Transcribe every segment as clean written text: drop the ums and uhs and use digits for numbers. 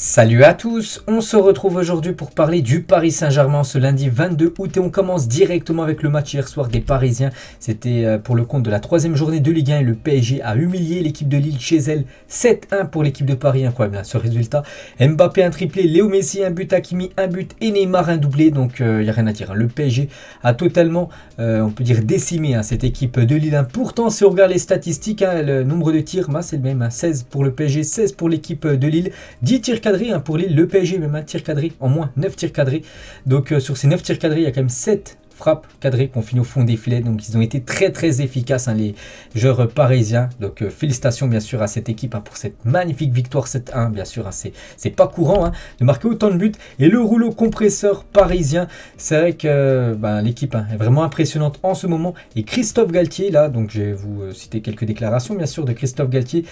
Salut à tous, on se retrouve aujourd'hui pour parler du Paris Saint-Germain ce lundi 22 août et on commence directement avec le match hier soir des Parisiens. C'était pour le compte de la troisième journée de Ligue 1 et le PSG a humilié l'équipe de Lille chez elle. 7-1 pour l'équipe de Paris, incroyable ce résultat. Mbappé un triplé, Léo Messi un but, Hakimi un but et Neymar un doublé, donc il n'y a rien à dire. Le PSG a totalement, on peut dire, décimé cette équipe de Lille. Pourtant, si on regarde les statistiques, le nombre de tirs, c'est le même, 16 pour le PSG, 16 pour l'équipe de Lille, 10 tirs cadrés pour Lille, le PSG même un tir cadré en moins, 9 tirs cadrés. Donc sur ces 9 tirs cadrés, il y a quand même 7 frappes cadrées qu'on finit au fond des filets. Donc ils ont été très efficaces les joueurs parisiens. Donc félicitations bien sûr à cette équipe pour cette magnifique victoire 7-1. Bien sûr, c'est pas courant de marquer autant de buts. Et le rouleau compresseur parisien, c'est vrai que l'équipe est vraiment impressionnante en ce moment. Et Christophe Galtier, là, donc je vais vous citer quelques déclarations bien sûr de Christophe Galtier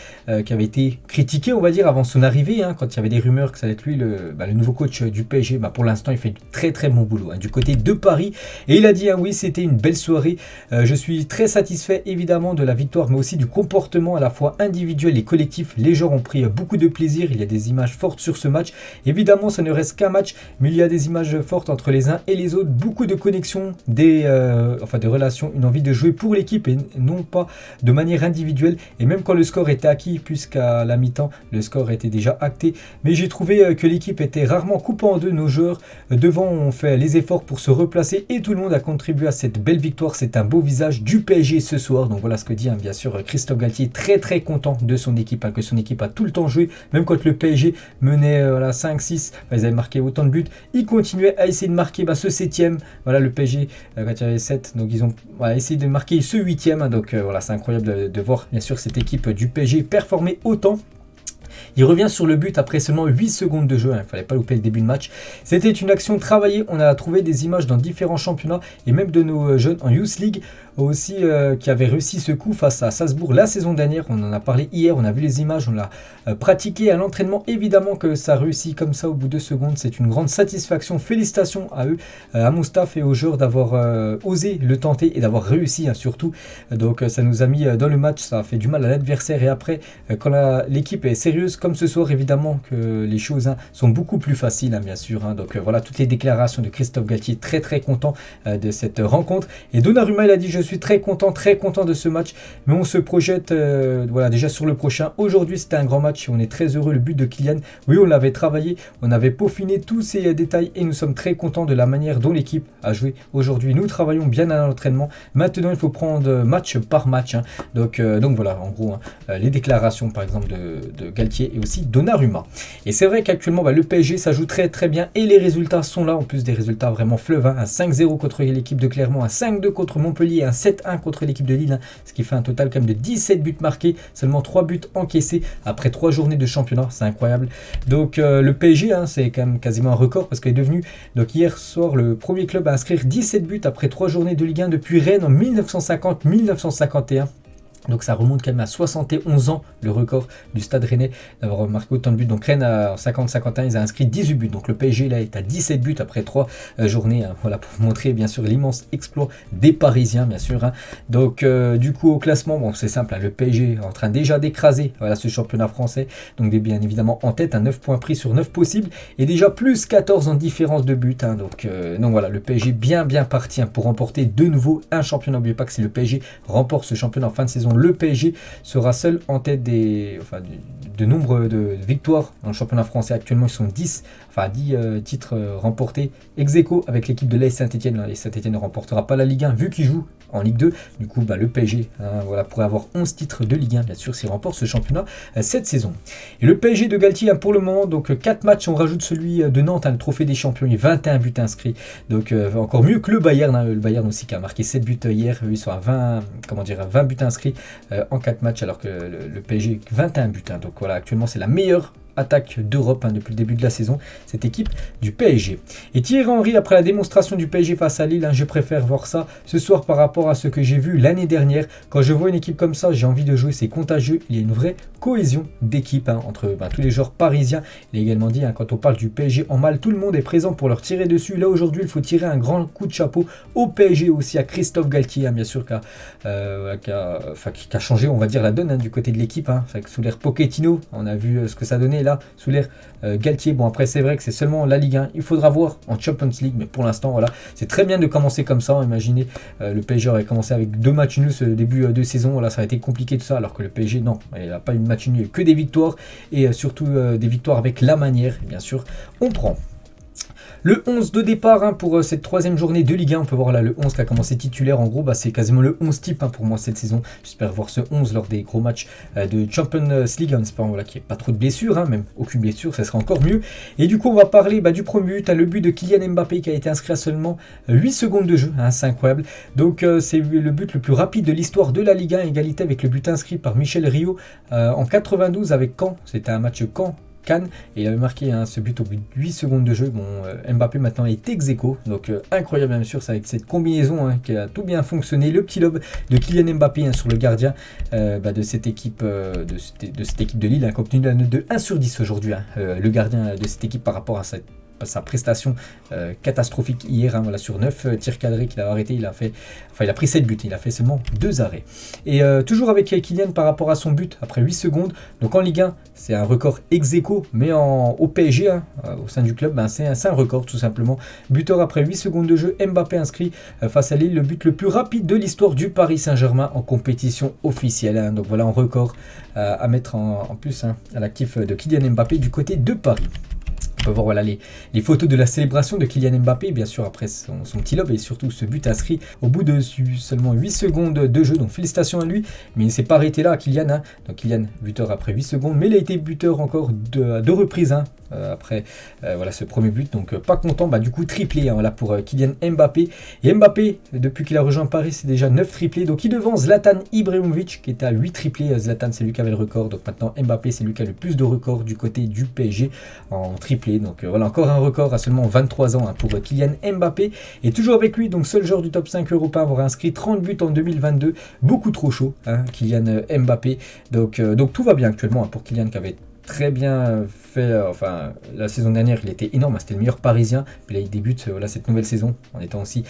qui avait été critiqué, on va dire, avant son arrivée, quand il y avait des rumeurs que ça allait être lui le nouveau coach du PSG. Pour l'instant, il fait du très bon boulot du côté de Paris. Et il a dit, oui, c'était une belle soirée. Je suis très satisfait évidemment de la victoire, mais aussi du comportement à la fois individuel et collectif. Les joueurs ont pris beaucoup de plaisir. Il y a des images fortes sur ce match. Évidemment, ça ne reste qu'un match, mais il y a des images fortes entre les uns et les autres. Beaucoup de connexions, des relations, une envie de jouer pour l'équipe et non pas de manière individuelle. Et même quand le score était acquis, puisqu'à la mi-temps, le score était déjà acté. Mais j'ai trouvé que l'équipe était rarement coupée en deux. Nos joueurs devant ont fait les efforts pour se replacer et tout le monde a contribué à cette belle victoire. C'est un beau visage du PSG ce soir. Donc voilà ce que dit bien sûr Christophe Galtier, très content de son équipe, que son équipe a tout le temps joué, même quand le PSG menait 5-6, ils avaient marqué autant de buts, ils continuaient à essayer de marquer ce 7ème, le PSG quand il y avait 7, donc ils ont essayé de marquer ce 8ème, donc c'est incroyable de voir bien sûr cette équipe du PSG performer autant. Il revient sur le but après seulement 8 secondes de jeu, il ne fallait pas louper le début de match. C'était une action travaillée, on a trouvé des images dans différents championnats et même de nos jeunes en Youth League aussi qui avaient réussi ce coup face à Salzbourg la saison dernière. On en a parlé hier, on a vu les images, on l'a pratiqué à l'entraînement. Évidemment que ça réussit comme ça au bout de 2 secondes, c'est une grande satisfaction. Félicitations à eux, à mon staff et aux joueurs d'avoir osé le tenter et d'avoir réussi surtout. Donc ça nous a mis dans le match, ça a fait du mal à l'adversaire et après quand l'équipe est sérieuse comme ce soir, évidemment que les choses sont beaucoup plus faciles bien sûr. Donc voilà toutes les déclarations de Christophe Galtier, très content de cette rencontre. Et Donnarumma il a dit: je suis très content de ce match, mais on se projette déjà sur le prochain. Aujourd'hui c'était un grand match et on est très heureux. Le but de Kylian, oui, on l'avait travaillé, on avait peaufiné tous ces détails et nous sommes très contents de la manière dont l'équipe a joué aujourd'hui. Nous travaillons bien à l'entraînement. Maintenant il faut prendre match par match. Donc voilà en gros les déclarations par exemple de Galtier et aussi Donnarumma. Et c'est vrai qu'actuellement le PSG ça joue très bien et les résultats sont là, en plus des résultats vraiment fleuves. Un 5-0 contre l'équipe de Clermont, un 5-2 contre Montpellier, un 7-1 contre l'équipe de Lille, ce qui fait un total quand même de 17 buts marqués, seulement 3 buts encaissés après 3 journées de championnat, c'est incroyable. Donc le PSG c'est quand même quasiment un record parce qu'il est devenu donc hier soir le premier club à inscrire 17 buts après 3 journées de Ligue 1 depuis Rennes en 1950-1951. Donc ça remonte quand même à 71 ans, le record du Stade Rennais d'avoir marqué autant de buts. Donc Rennes à 50-51, ils ont inscrit 18 buts. Donc le PSG là est à 17 buts après 3 journées. Voilà pour montrer bien sûr l'immense exploit des Parisiens bien sûr. Donc du coup au classement, c'est simple, le PSG est en train déjà d'écraser ce championnat français. Donc bien évidemment en tête, 9 points pris sur 9 possibles. Et déjà plus 14 en différence de but. Donc voilà, le PSG bien parti pour remporter de nouveau un championnat. N'oubliez pas que si le PSG remporte ce championnat en fin de saison, le PSG sera seul en tête de nombre de victoires dans le championnat français. Actuellement, ils sont 10 titres remportés ex aequo avec l'équipe de l'AS Saint-Etienne. L'AS Saint-Etienne ne remportera pas la Ligue 1 vu qu'il joue en Ligue 2. Du coup, le PSG pourrait avoir 11 titres de Ligue 1, bien sûr, s'il remporte ce championnat cette saison. Et le PSG de Galtier, pour le moment, donc 4 matchs, on rajoute celui de Nantes, le trophée des champions, il y a 21 buts inscrits. Donc encore mieux que le Bayern. Le Bayern aussi qui a marqué 7 buts hier, ils sont à 20 buts inscrits en 4 matchs, alors que le PSG 21 buts. Donc voilà, actuellement c'est la meilleure attaque d'Europe depuis le début de la saison, cette équipe du PSG. Et Thierry Henry, après la démonstration du PSG face à Lille, je préfère voir ça ce soir par rapport à ce que j'ai vu l'année dernière. Quand je vois une équipe comme ça, j'ai envie de jouer, c'est contagieux. Il y a une vraie cohésion d'équipe entre tous les joueurs parisiens. Il a également dit, quand on parle du PSG en mal, tout le monde est présent pour leur tirer dessus. Là aujourd'hui, il faut tirer un grand coup de chapeau au PSG aussi, à Christophe Galtier, bien sûr, qui a changé, on va dire, la donne du côté de l'équipe. Sous l'ère Pochettino, on a vu ce que ça donnait. là sous l'ère Galtier. Bon, après c'est vrai que c'est seulement la Ligue 1, il faudra voir en Champions League, mais pour l'instant voilà, c'est très bien de commencer comme ça. Imaginez le PSG aurait commencé avec 2 matchs nuls ce début de saison, voilà, ça a été compliqué tout ça, alors que le PSG non, il n'a pas eu de match nul, que des victoires, et surtout des victoires avec la manière, et bien sûr on prend. Le 11 de départ pour cette troisième journée de Ligue 1, on peut voir là le 11 qui a commencé titulaire. En gros, c'est quasiment le 11 type pour moi cette saison. J'espère voir ce 11 lors des gros matchs de Champions League, en espérant qu'il n'y ait pas trop de blessures, même aucune blessure, ça sera encore mieux. Et du coup, on va parler du premier but, le but de Kylian Mbappé qui a été inscrit à seulement 8 secondes de jeu, c'est incroyable. Donc c'est le but le plus rapide de l'histoire de la Ligue 1, égalité avec le but inscrit par Michel Rio en 92 avec Caen. C'était un match Caen. Cannes, et il avait marqué ce but au bout de 8 secondes de jeu. Bon, Mbappé maintenant est ex-aequo, donc incroyable bien sûr, c'est avec cette combinaison qui a tout bien fonctionné. Le petit lob de Kylian Mbappé sur le gardien de cette équipe de Lille, qui a obtenu la note de 1 sur 10 aujourd'hui, le gardien de cette équipe par rapport à sa prestation catastrophique hier, voilà, sur 9 tirs cadrés qu'il a arrêté, il a pris 7 buts, il a fait seulement 2 arrêts. Et toujours avec Kylian par rapport à son but après 8 secondes, donc en Ligue 1 c'est un record ex-aequo, mais au PSG, au sein du club, c'est un record tout simplement. Buteur après 8 secondes de jeu, Mbappé inscrit face à Lille le but le plus rapide de l'histoire du Paris Saint-Germain en compétition officielle, donc voilà un record à mettre en plus à l'actif de Kylian Mbappé du côté de Paris. On peut voir voilà, les photos de la célébration de Kylian Mbappé, bien sûr après son petit lob, et surtout ce but inscrit au bout de seulement 8 secondes de jeu, donc félicitations à lui, mais il ne s'est pas arrêté là, Kylian, donc Kylian buteur après 8 secondes, mais il a été buteur encore à 2 reprises, après voilà ce premier but, donc pas content, du coup triplé voilà, pour Kylian Mbappé. Et Mbappé, depuis qu'il a rejoint Paris, c'est déjà 9 triplés, donc il devance Zlatan Ibrahimovic qui était à 8 triplés. Zlatan c'est lui qui avait le record, donc maintenant Mbappé c'est lui qui a le plus de records du côté du PSG en triplé, donc voilà encore un record à seulement 23 ans pour Kylian Mbappé. Et toujours avec lui, donc seul joueur du top 5 européen à avoir inscrit 30 buts en 2022, beaucoup trop chaud Kylian Mbappé, donc tout va bien actuellement pour Kylian qui avait très bien fait, la saison dernière il était énorme, c'était le meilleur parisien, puis là il débute cette nouvelle saison en étant aussi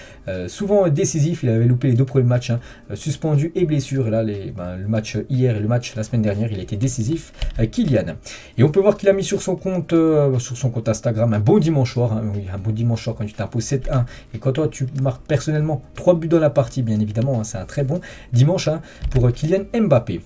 souvent décisif. Il avait loupé les 2 premiers matchs, suspendu et blessure, et là le match hier et le match la semaine dernière il a été décisif, Kylian. Et on peut voir qu'il a mis sur son compte Instagram un beau dimanche soir, oui, un beau dimanche soir quand tu t'imposes 7-1, et quand toi tu marques personnellement 3 buts dans la partie, bien évidemment, c'est un très bon dimanche pour Kylian Mbappé.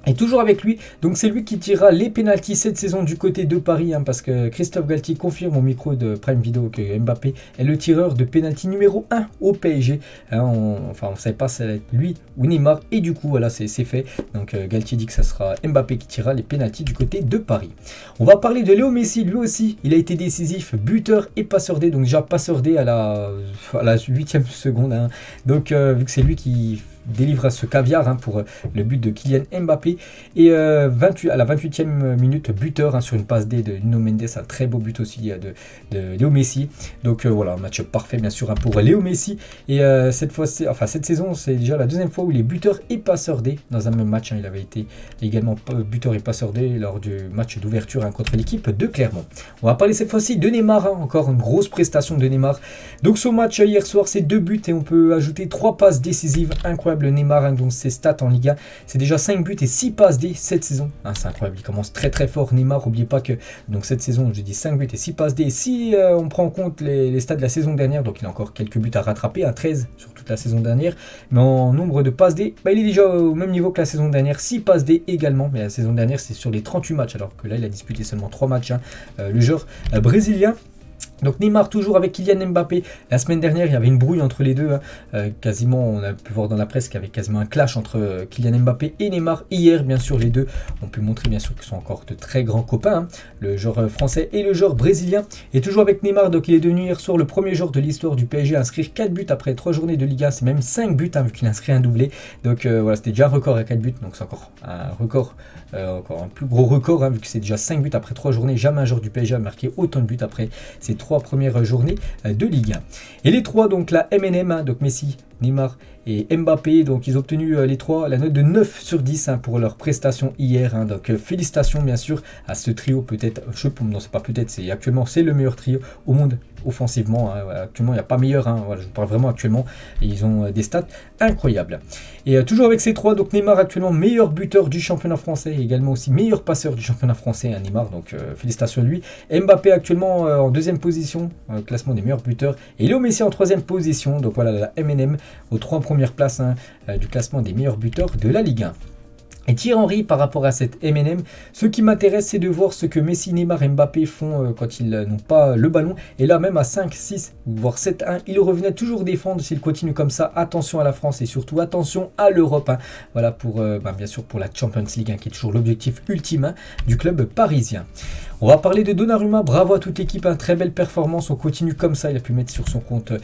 Et toujours avec lui, donc c'est lui qui tirera les pénaltys cette saison du côté de Paris, parce que Christophe Galtier confirme au micro de Prime Video que Mbappé est le tireur de pénalty numéro 1 au PSG. On ne savait pas si ça allait être lui ou Neymar, et du coup voilà c'est fait. Donc Galtier dit que ça sera Mbappé qui tirera les pénaltys du côté de Paris. On va parler de Léo Messi, lui aussi il a été décisif, buteur et passeur D, donc déjà passeur D à la 8e seconde, donc vu que c'est lui qui délivre ce caviar pour le but de Kylian Mbappé, et à la 28e minute buteur sur une passe D de Nuno Mendes, un très beau but aussi de Léo Messi. Donc voilà, un match parfait bien sûr pour Léo Messi, et cette saison c'est déjà la 2e fois où il est buteur et passeur D dans un même match, il avait été également buteur et passeur D lors du match d'ouverture contre l'équipe de Clermont. On va parler cette fois-ci de Neymar, encore une grosse prestation de Neymar. Donc son match hier soir c'est 2 buts, et on peut ajouter 3 passes décisives, incroyable Neymar, donc ses stats en Liga, c'est déjà 5 buts et 6 passes D cette saison, c'est incroyable, il commence très très fort Neymar. N'oubliez pas que donc cette saison j'ai dit 5 buts et 6 passes D, et si on prend en compte les stats de la saison dernière, donc il a encore quelques buts à rattraper, 13 sur toute la saison dernière, mais en nombre de passes D, il est déjà au même niveau que la saison dernière, 6 passes D également, mais la saison dernière c'est sur les 38 matchs, alors que là il a disputé seulement 3 matchs, le joueur brésilien. Donc Neymar toujours avec Kylian Mbappé. La semaine dernière il y avait une brouille entre les deux, quasiment on a pu voir dans la presse qu'il y avait quasiment un clash entre Kylian Mbappé et Neymar. Hier bien sûr les deux ont pu montrer bien sûr qu'ils sont encore de très grands copains, le joueur français et le joueur brésilien. Et toujours avec Neymar, donc il est devenu hier soir le premier joueur de l'histoire du PSG à inscrire 4 buts après 3 journées de Liga, c'est même 5 buts vu qu'il a inscrit un doublé. Donc voilà, c'était déjà un record à 4 buts, donc c'est encore un record, encore un plus gros record, vu que c'est déjà 5 buts après 3 journées. Jamais un joueur du PSG a marqué autant de buts après ces 3 premières journées de Ligue 1. Et les 3, donc la MNM, donc Messi, Neymar et Mbappé, donc ils ont obtenu les 3 la note de 9 sur 10 pour leur prestation hier, donc félicitations bien sûr à ce trio, peut-être, non c'est pas peut-être, c'est actuellement c'est le meilleur trio au monde offensivement. Hein. Voilà, actuellement, il n'y a pas meilleur. Hein. Voilà, je parle vraiment actuellement. Et ils ont des stats incroyables. Et toujours avec ces trois, donc Neymar actuellement meilleur buteur du championnat français, et également aussi meilleur passeur du championnat français, hein, Neymar, donc félicitations à lui. Mbappé actuellement en deuxième position, classement des meilleurs buteurs, et Léo Messi en troisième position, donc voilà la MNM aux 3 premières places hein, du classement des meilleurs buteurs de la Ligue 1. Et Thierry Henry, par rapport à cette MNM, ce qui m'intéresse, c'est de voir ce que Messi, Neymar et Mbappé font quand ils n'ont pas le ballon. Et là, même à 5, 6, voire 7-1, ils revenaient toujours défendre s'ils continuent comme ça. Attention à la France et surtout attention à l'Europe. Hein. Voilà, pour bien sûr pour la Champions League, hein, qui est toujours l'objectif ultime hein, du club parisien. On va parler de Donnarumma, bravo à toute l'équipe, hein, très belle performance, on continue comme ça, il a pu mettre sur son compte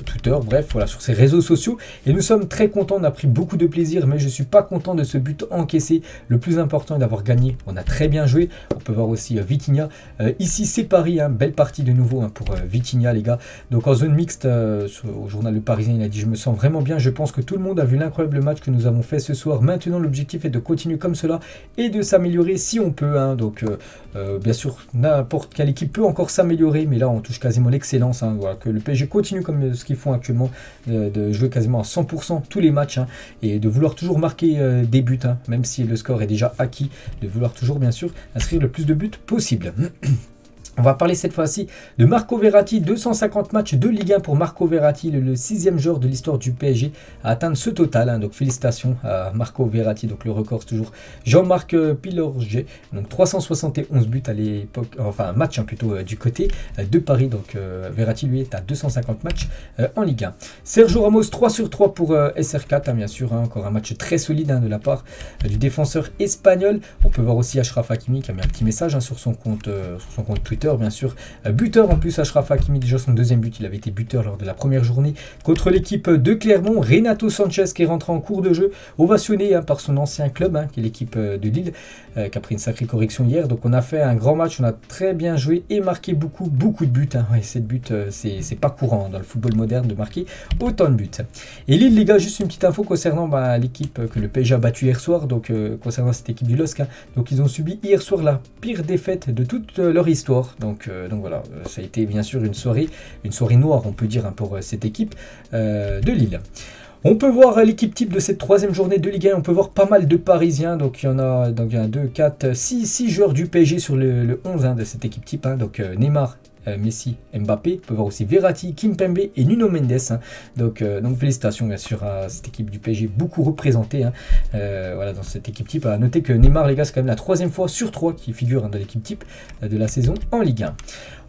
Twitter, bref, voilà, sur ses réseaux sociaux, et nous sommes très contents, on a pris beaucoup de plaisir, mais je ne suis pas content de ce but encaissé, le plus important est d'avoir gagné, on a très bien joué, on peut voir aussi Vitinha, ici c'est Paris, hein, belle partie de nouveau hein, pour Vitinha les gars, donc en zone mixte, au journal Le Parisien il a dit je me sens vraiment bien, je pense que tout le monde a vu l'incroyable match que nous avons fait ce soir, maintenant l'objectif est de continuer comme cela, et de s'améliorer si on peut, hein, donc bien sûr n'importe quelle équipe peut encore s'améliorer, mais là on touche quasiment l'excellence, hein, voilà, que le PSG continue comme ce qu'ils font actuellement, de jouer quasiment à 100% tous les matchs, hein, et de vouloir toujours marquer des buts, hein, même si le score est déjà acquis, de vouloir toujours bien sûr inscrire le plus de buts possible. On va parler cette fois-ci de Marco Verratti, 250 matchs de Ligue 1 pour Marco Verratti, le 6e joueur de l'histoire du PSG à atteindre ce total. Hein, donc félicitations à Marco Verratti, donc le record c'est toujours Jean-Marc Pilorget, donc 371 buts à l'époque, enfin match hein, plutôt du côté de Paris. Donc Verratti lui est à 250 matchs en Ligue 1. Sergio Ramos 3 sur 3 pour SR4, hein, bien sûr, hein, encore un match très solide hein, de la part du défenseur espagnol. On peut voir aussi Achraf Hakimi qui a mis un petit message hein, sur son compte Twitter. Bien sûr, buteur en plus Achraf Hakimi, déjà son deuxième but, il avait été buteur lors de la première journée contre l'équipe de Clermont. Renato Sanchez qui est rentré en cours de jeu, ovationné hein, par son ancien club, hein, qui est l'équipe de Lille, qui a pris une sacrée correction hier. Donc on a fait un grand match, on a très bien joué et marqué beaucoup de buts. Hein. Ouais, 7 buts, c'est pas courant hein, dans le football moderne de marquer autant de buts. Et Lille les gars, juste une petite info concernant l'équipe que le PSG a battue hier soir, donc concernant cette équipe du LOSC. Hein, donc ils ont subi hier soir la pire défaite de toute leur histoire. Donc voilà, ça a été bien sûr une soirée noire, on peut dire, hein, pour cette équipe de Lille. On peut voir l'équipe type de cette troisième journée de Ligue 1, on peut voir pas mal de Parisiens, donc il y en a, 2, 4, 6 joueurs du PSG sur le 11 hein, de cette équipe type, hein, donc Neymar, Messi, Mbappé, on peut voir aussi Verratti, Kimpembe et Nuno Mendes. Hein. Donc félicitations bien sûr à cette équipe du PSG, beaucoup représentée hein, voilà, dans cette équipe type. À noter que Neymar les gars, c'est quand même la 3e fois sur 3 qui figure hein, dans l'équipe type de la saison en Ligue 1.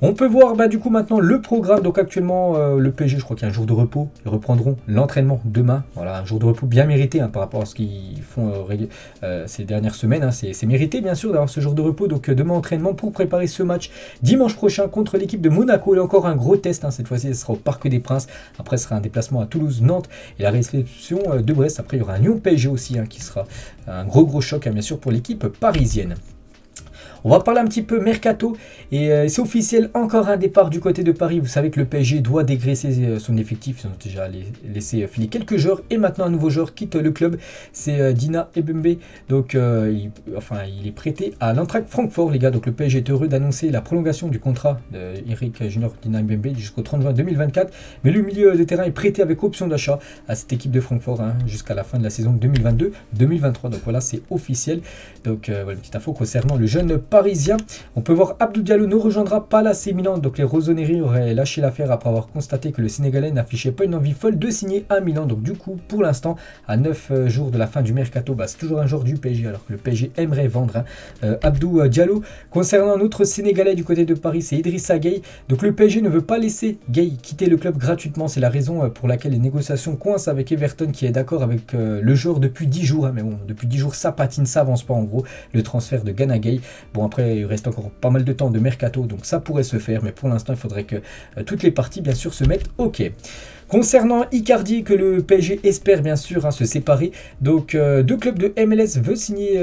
On peut voir du coup maintenant le programme. Donc actuellement le PSG, je crois qu'il y a un jour de repos. Ils reprendront l'entraînement demain. Voilà, un jour de repos bien mérité hein, par rapport à ce qu'ils font ces dernières semaines. Hein. C'est mérité bien sûr d'avoir ce jour de repos. Donc demain entraînement pour préparer ce match dimanche prochain contre l'équipe de Monaco. Il y a encore un gros test. Hein. Cette fois-ci, ce sera au Parc des Princes. Après, ce sera un déplacement à Toulouse, Nantes et la réception de Brest. Après, il y aura un Lyon PSG aussi hein, qui sera un gros choc hein, bien sûr pour l'équipe parisienne. On va parler un petit peu mercato et c'est officiel, encore un départ du côté de Paris. Vous savez que le PSG doit dégraisser son effectif, ils ont déjà laissé filer quelques joueurs et maintenant un nouveau joueur quitte le club, c'est Dina Ebembe. Donc il est prêté à l'Eintracht Francfort les gars. Donc le PSG est heureux d'annoncer la prolongation du contrat d'Eric Junior Dina Ebembe jusqu'au 30 juin 2024. Mais le milieu de terrain est prêté avec option d'achat à cette équipe de Francfort hein, jusqu'à la fin de la saison 2022-2023. Donc voilà, c'est officiel. Donc voilà une petite info concernant le jeune parisien. On peut voir Abdou Diallo ne rejoindra pas l'AC Milan. Donc les Rossoneri auraient lâché l'affaire après avoir constaté que le Sénégalais n'affichait pas une envie folle de signer à Milan. Donc du coup, pour l'instant, à 9 jours de la fin du mercato, c'est toujours un joueur du PSG alors que le PSG aimerait vendre hein, Abdou Diallo. Concernant un autre Sénégalais du côté de Paris, c'est Idrissa Gueye. Donc le PSG ne veut pas laisser Gueye quitter le club gratuitement. C'est la raison pour laquelle les négociations coincent avec Everton qui est d'accord avec le joueur depuis 10 jours. Hein, mais bon, depuis 10 jours, ça patine, ça avance pas en gros. Le transfert de Gana Gueye. Bon après, il reste encore pas mal de temps de mercato, donc ça pourrait se faire, mais pour l'instant, il faudrait que toutes les parties, bien sûr, se mettent OK. Concernant Icardi, que le PSG espère bien sûr se séparer, donc deux clubs de MLS veulent signer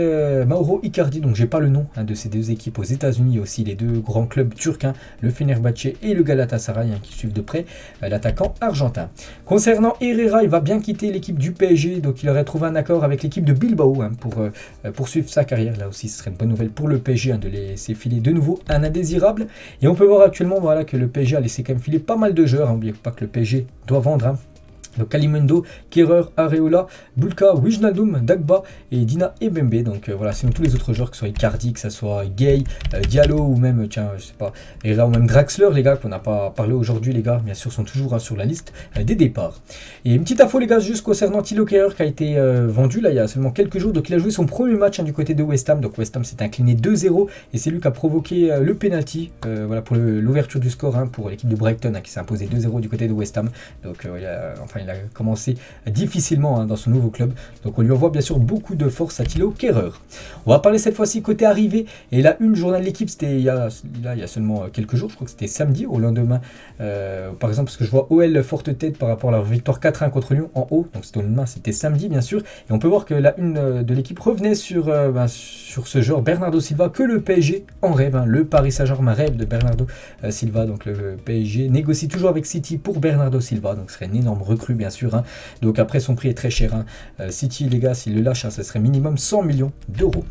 Mauro Icardi, donc j'ai pas le nom de ces deux équipes aux États-Unis, il y a aussi les deux grands clubs turcs, le Fenerbahçe et le Galatasaray qui suivent de près l'attaquant argentin. Concernant Herrera, il va bien quitter l'équipe du PSG, donc il aurait trouvé un accord avec l'équipe de Bilbao pour poursuivre sa carrière. Là aussi, ce serait une bonne nouvelle pour le PSG de laisser filer de nouveau un indésirable. Et on peut voir actuellement que le PSG a laissé quand même filer pas mal de joueurs. N'oubliez pas que le PSG doit vendre. Donc Kalimundo, Kerrer, Areola, Bulka, Wijnaldum, Dagba et Dina Ebembe. Donc voilà, sinon tous les autres joueurs, que ce soit Icardi, que ce soit Gay, Diallo ou même, je sais pas, Herrera ou même Draxler, les gars, qu'on n'a pas parlé aujourd'hui, les gars, bien sûr, sont toujours sur la liste des départs. Et une petite info, les gars, juste concernant Thilo Kehrer qui a été vendu là il y a seulement quelques jours. Donc il a joué son premier match du côté de West Ham. Donc West Ham s'est incliné 2-0 et c'est lui qui a provoqué le penalty voilà, pour l'ouverture du score pour l'équipe de Brighton qui s'est imposé 2-0 du côté de West Ham. Donc il a commencé difficilement dans son nouveau club. Donc on lui envoie bien sûr beaucoup de force à Thilo Kehrer. On va parler cette fois-ci côté arrivée. Et là, une journal de l'équipe, c'était il y a seulement quelques jours, je crois que c'était samedi, au lendemain. Par exemple, parce que je vois OL forte tête par rapport à leur victoire 4-1 contre Lyon en haut. Donc c'était au lendemain, c'était samedi bien sûr. Et on peut voir que la une de l'équipe revenait sur ce joueur Bernardo Silva, que le PSG en rêve. Le Paris Saint-Germain rêve de Bernardo Silva. Donc le PSG négocie toujours avec City pour Bernardo Silva. Donc ce serait une énorme recrue bien sûr. Donc après, son prix est très cher. City, les gars, s'il le lâche, ce serait minimum 100 millions d'euros.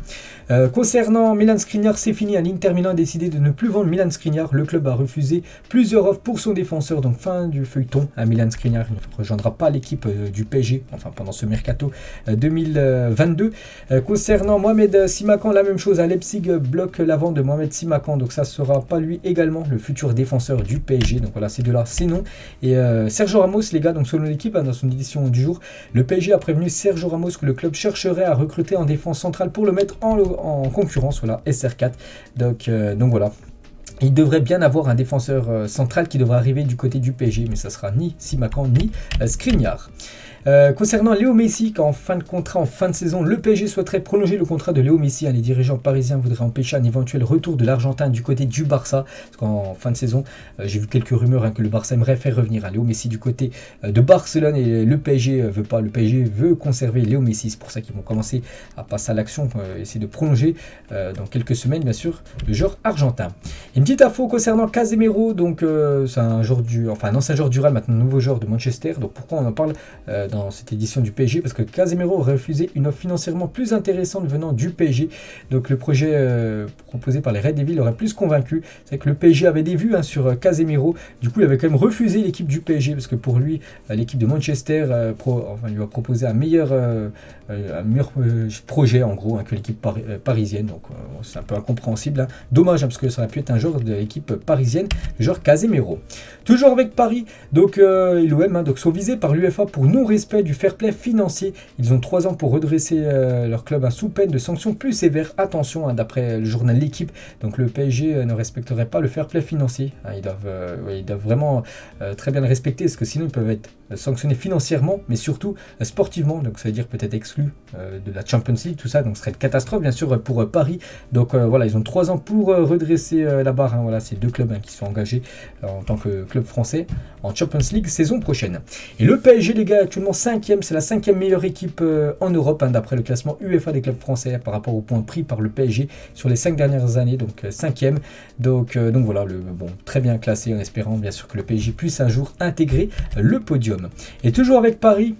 Concernant Milan Skriniar, c'est fini. L'Inter Milan a décidé de ne plus vendre Milan Skriniar. Le club a refusé plusieurs offres pour son défenseur. Donc fin du feuilleton. Milan Skriniar ne rejoindra pas l'équipe du PSG, enfin pendant ce mercato 2022. Concernant Mohamed Simakan, la même chose. Leipzig bloque la vente de Mohamed Simakan. Donc ça sera pas lui également le futur défenseur du PSG. Donc voilà, ces deux-là, c'est non. Et Sergio Ramos, les gars, donc selon l'équipe, dans son édition du jour, le PSG a prévenu Sergio Ramos que le club chercherait à recruter en défense centrale pour le mettre en concurrence, voilà, SR4. Donc voilà. Il devrait bien avoir un défenseur central qui devrait arriver du côté du PSG, mais ça sera ni Simakan ni Skriniar. Concernant Léo Messi, en fin de contrat, en fin de saison, le PSG souhaiterait prolonger le contrat de Léo Messi. Les dirigeants parisiens voudraient empêcher un éventuel retour de l'Argentin du côté du Barça. Parce qu'en fin de saison, j'ai vu quelques rumeurs que le Barça aimerait faire revenir Léo Messi du côté de Barcelone et le PSG veut pas. Le PSG veut conserver Léo Messi. C'est pour ça qu'ils vont commencer à passer à l'action, essayer de prolonger dans quelques semaines, bien sûr, le joueur argentin. Une petite info concernant Casemiro, donc c'est un ancien joueur du Real, maintenant nouveau joueur de Manchester. Donc pourquoi on en parle dans cette édition du PSG? Parce que Casemiro refusait une offre financièrement plus intéressante venant du PSG. Donc le projet proposé par les Red Devils aurait plus convaincu. C'est vrai que le PSG avait des vues sur Casemiro. Du coup, il avait quand même refusé l'équipe du PSG parce que pour lui, l'équipe de Manchester lui a proposé un meilleur projet en gros que l'équipe parisienne. Donc c'est un peu incompréhensible. Dommage parce que ça aurait pu être un joueur de l'équipe parisienne, le joueur Casemiro. Toujours avec Paris, donc l'OM donc sont visés par l'UEFA pour non-respect du fair play financier. Ils ont 3 ans pour redresser leur club sous peine de sanctions plus sévères. Attention, d'après le journal L'Équipe, donc le PSG ne respecterait pas le fair play financier. Ils doivent vraiment très bien le respecter parce que sinon ils peuvent être sanctionnés financièrement, mais surtout sportivement. Donc ça veut dire peut-être exclus de la Champions League, tout ça. Donc ce serait une catastrophe bien sûr pour Paris. Donc voilà, ils ont 3 ans pour redresser la barre. Voilà, c'est 2 clubs qui sont engagés en tant que club français en Champions League saison prochaine. Et le PSG, les gars, actuellement 5e, c'est la 5e meilleure équipe en Europe d'après le classement UEFA des clubs français par rapport aux points pris par le PSG sur les 5 dernières années, donc 5e. Donc voilà, très bien classé en espérant bien sûr que le PSG puisse un jour intégrer le podium. Et toujours avec Paris.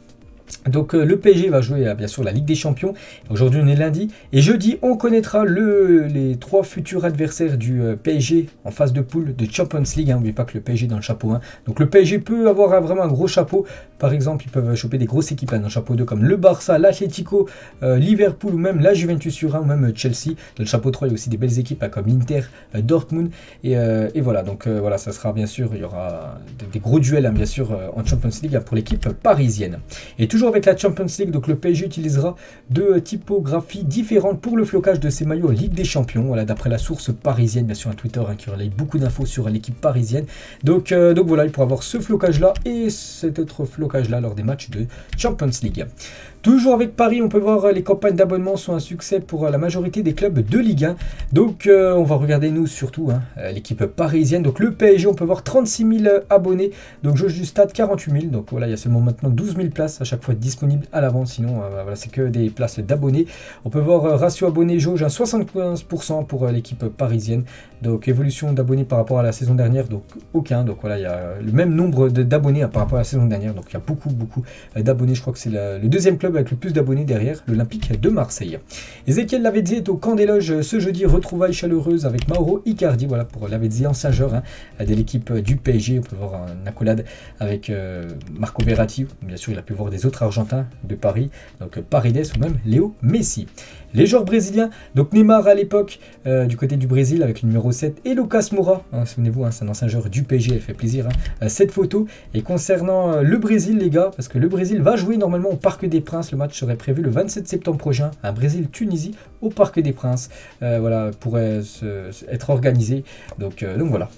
Donc le PSG va jouer bien sûr la Ligue des Champions. Aujourd'hui on est lundi et jeudi on connaîtra les 3 futurs adversaires du PSG en phase de poule de Champions League. N'oubliez pas que le PSG est dans le chapeau 1. Donc le PSG peut avoir vraiment un gros chapeau. Par exemple, ils peuvent choper des grosses équipes dans le chapeau 2 comme le Barça, l'Atlético, Liverpool ou même la Juventus Turin ou même Chelsea. Dans le chapeau 3, il y a aussi des belles équipes comme l'Inter, Dortmund et voilà. Donc voilà, ça sera bien sûr, il y aura des gros duels bien sûr en Champions League pour l'équipe parisienne. Et toujours avec la Champions League, donc le PSG utilisera 2 typographies différentes pour le flocage de ses maillots en Ligue des Champions. Voilà, d'après la source parisienne, bien sûr un Twitter qui relaye beaucoup d'infos sur l'équipe parisienne. Donc voilà, il pourra avoir ce flocage là et cet autre flocage là lors des matchs de Champions League. Toujours avec Paris, on peut voir les campagnes d'abonnement sont un succès pour la majorité des clubs de Ligue 1. Donc on va regarder nous surtout l'équipe parisienne. Donc le PSG, on peut voir 36 000 abonnés. Donc jauge du stade 48 000. Donc voilà, il y a seulement maintenant 12 000 places à chaque fois disponibles à l'avance. Sinon, voilà, c'est que des places d'abonnés. On peut voir ratio abonnés jauge à 75% pour l'équipe parisienne. Donc évolution d'abonnés par rapport à la saison dernière, donc aucun. Donc voilà, il y a le même nombre d'abonnés par rapport à la saison dernière. Donc il y a beaucoup d'abonnés. Je crois que c'est le deuxième club avec le plus d'abonnés derrière l'Olympique de Marseille. Ezequiel Lavezzi est au camp des loges ce jeudi. Retrouvailles chaleureuses avec Mauro Icardi. Voilà pour Lavezzi, ancien joueur de l'équipe du PSG. On peut voir une accolade avec Marco Verratti. Bien sûr, il a pu voir des autres Argentins de Paris. Donc Paredes ou même Léo Messi. Les joueurs brésiliens, donc Neymar à l'époque du côté du Brésil avec le numéro 7 et Lucas Moura, souvenez-vous, c'est un ancien joueur du PSG, elle fait plaisir cette photo. Et concernant le Brésil les gars, parce que le Brésil va jouer normalement au Parc des Princes, le match serait prévu le 27 septembre prochain, un Brésil-Tunisie au Parc des Princes, voilà, pourrait être organisé, donc voilà.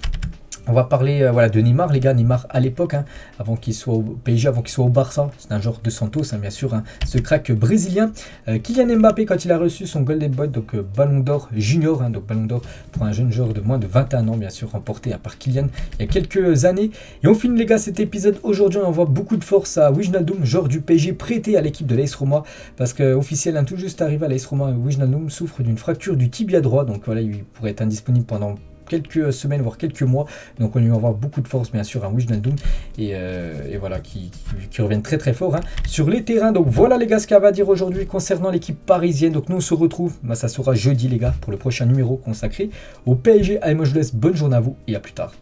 On va parler de Neymar, les gars. Neymar à l'époque, avant qu'il soit au PSG, avant qu'il soit au Barça, c'est un joueur de Santos, bien sûr, ce crack brésilien. Kylian Mbappé, quand il a reçu son Golden Boy, donc Ballon d'Or Junior, donc Ballon d'Or pour un jeune joueur de moins de 21 ans, bien sûr, remporté par Kylian il y a quelques années. Et on finit, les gars, cet épisode aujourd'hui. On envoie beaucoup de force à Wijnaldum, joueur du PSG prêté à l'équipe de l'AS Roma, parce qu'officiel, tout juste arrivé à l'AS Roma, Wijnaldum souffre d'une fracture du tibia droit, donc voilà, il pourrait être indisponible pendant quelques semaines, voire quelques mois. Donc on lui envoie beaucoup de force, bien sûr, à Wijnaldum. Et voilà, qui reviennent très très fort sur les terrains. Donc voilà, les gars, ce qu'il y avait à dire aujourd'hui concernant l'équipe parisienne. Donc nous, on se retrouve, ça sera jeudi, les gars, pour le prochain numéro consacré au PSG. Allez, moi, je vous laisse. Bonne journée à vous et à plus tard.